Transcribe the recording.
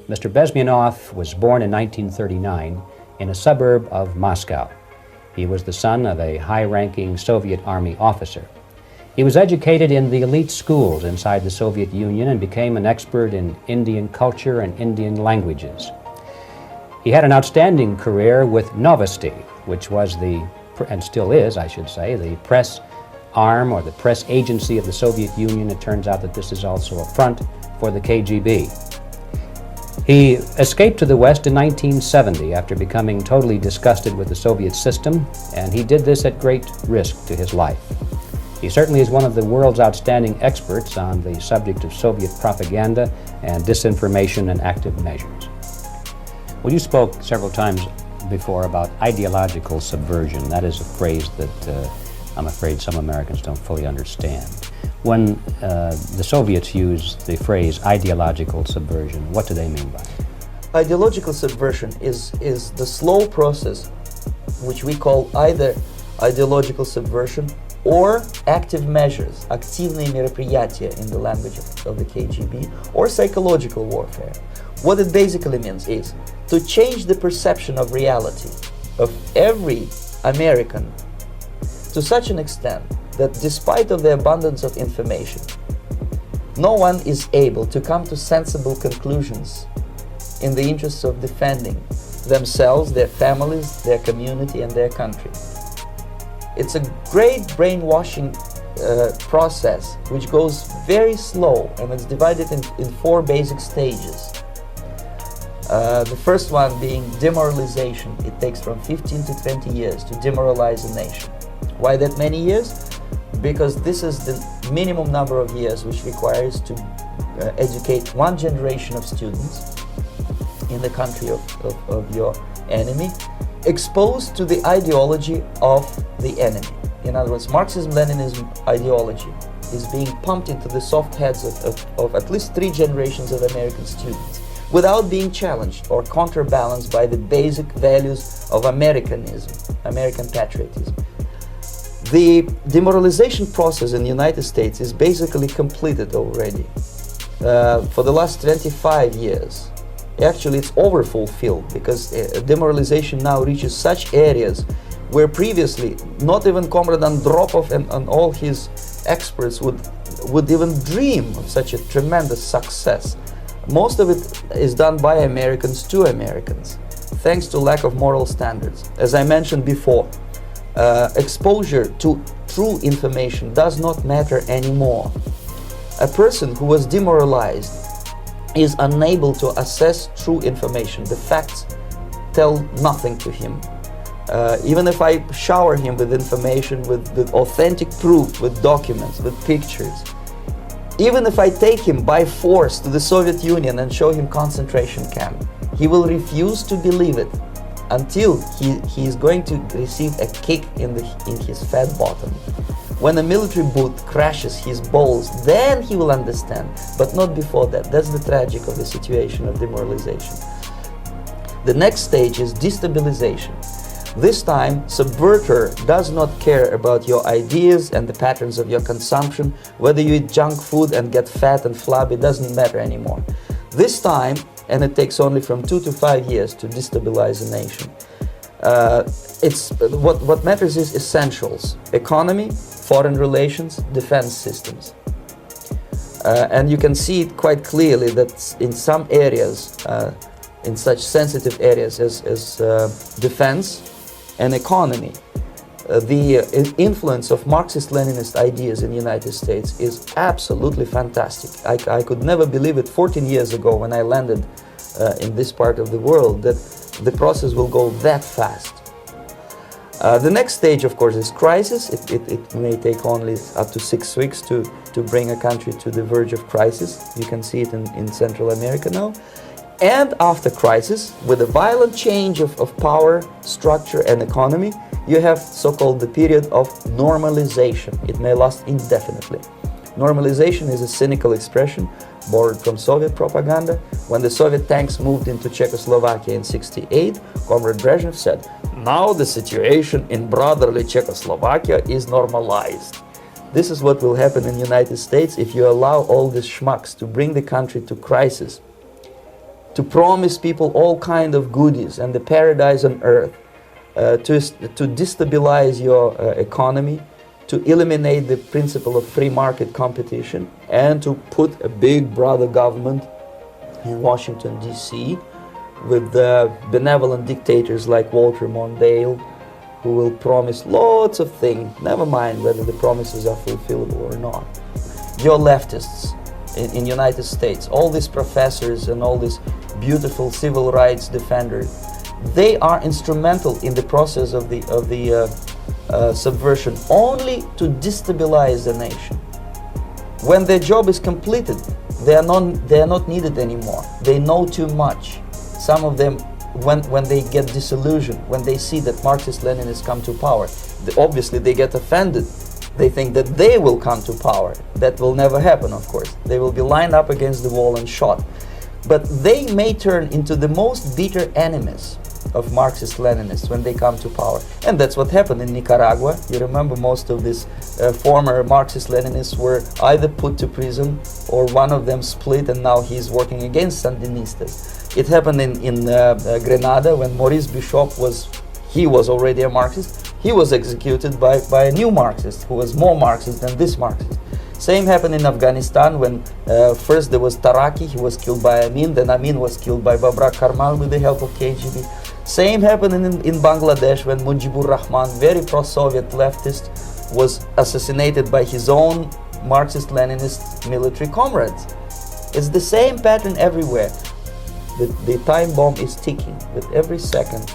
Mr. Bezmenov was born in 1939 in a suburb of Moscow. He was the son of a high-ranking Soviet Army officer. He was educated in the elite schools inside the Soviet Union and became an expert in Indian culture and Indian languages. He had an outstanding career with Novosti, which was and still is, I should say, the press arm or the press agency of the Soviet Union. It turns out that this is also a front for the KGB. He escaped to the West in 1970 after becoming totally disgusted with the Soviet system, and he did this at great risk to his life. He certainly is one of the world's outstanding experts on the subject of Soviet propaganda and disinformation and active measures. Well, you spoke several times before about ideological subversion. That is a phrase that I'm afraid some Americans don't fully understand. When the Soviets use the phrase ideological subversion, what do they mean by it? Ideological subversion is the slow process which we call either ideological subversion or active measures, активные мероприятия in the language of the KGB, or psychological warfare. What it basically means is to change the perception of reality of every American to such an extent that despite of the abundance of information, no one is able to come to sensible conclusions in the interests of defending themselves, their families, their community, and their country. It's a great brainwashing process which goes very slow, and it's divided in four basic stages. The first one being demoralization. It takes from 15 to 20 years to demoralize a nation. Why that many years? Because this is the minimum number of years which requires to educate one generation of students in the country of your enemy, exposed to the ideology of the enemy. In other words, Marxism-Leninism ideology is being pumped into the soft heads of at least 3 generations of American students without being challenged or counterbalanced by the basic values of Americanism, American patriotism. The demoralization process in the United States is basically completed already. For the last 25 years. Actually, it's overfulfilled because demoralization now reaches such areas where previously not even Comrade Andropov and all his experts would even dream of such a tremendous success. Most of it is done by Americans to Americans, thanks to lack of moral standards. As I mentioned before, exposure to true information does not matter anymore. A person who was demoralized is unable to assess true information. The facts tell nothing to him. Even if I shower him with information, with authentic proof, with documents, with pictures, even if I take him by force to the Soviet Union and show him concentration camp, he will refuse to believe it until he is going to receive a kick in his fat bottom. When a military boot crashes his balls, then he will understand, but not before that. That's the tragic of the situation of demoralization. The next stage is destabilization. This time, subverter does not care about your ideas and the patterns of your consumption. Whether you eat junk food and get fat and flabby, doesn't matter anymore. This time, and it takes only from 2 to 5 years to destabilize a nation. What matters is essentials: economy, foreign relations, defense systems. And you can see it quite clearly that in some areas, in such sensitive areas as defense and economy, the influence of Marxist-Leninist ideas in the United States is absolutely fantastic. I could never believe it 14 years ago when I landed in this part of the world that the process will go that fast. The next stage, of course, is crisis. It may take only up to 6 weeks to bring a country to the verge of crisis. You can see it in Central America now. And after crisis, with a violent change of power, structure, and economy, you have so-called the period of normalization. It may last indefinitely. Normalization is a cynical expression borrowed from Soviet propaganda. When the Soviet tanks moved into Czechoslovakia in '68, Comrade Brezhnev said, "Now the situation in brotherly Czechoslovakia is normalized." This is what will happen in the United States if you allow all these schmucks to bring the country to crisis. to promise people all kind of goodies and the paradise on earth, to destabilize your economy, to eliminate the principle of free market competition, and to put a big brother government in Washington, D.C., with benevolent dictators like Walter Mondale, who will promise lots of things, never mind whether the promises are fulfillable or not. Your leftists in United States, all these professors and all these beautiful civil rights defenders, they are instrumental in the process of the subversion only to destabilize the nation. When their job is completed, they are not needed anymore. They know too much. Some of them, when they get disillusioned, when they see that Marxist-Leninists come to power, obviously they get offended. They think that they will come to power. That will never happen, of course. They will be lined up against the wall and shot. But they may turn into the most bitter enemies of Marxist-Leninists when they come to power. And that's what happened in Nicaragua. You remember most of these former Marxist-Leninists were either put to prison or one of them split, and now he's working against Sandinistas. It happened in Grenada when Maurice Bishop was already a Marxist. He was executed by a new Marxist who was more Marxist than this Marxist. Same happened in Afghanistan when first there was Taraki, he was killed by Amin, then Amin was killed by Babrak Karmal with the help of KGB. Same happened in Bangladesh when Mujibur Rahman, very pro-Soviet leftist, was assassinated by his own Marxist-Leninist military comrades. It's the same pattern everywhere. The time bomb is ticking with every second.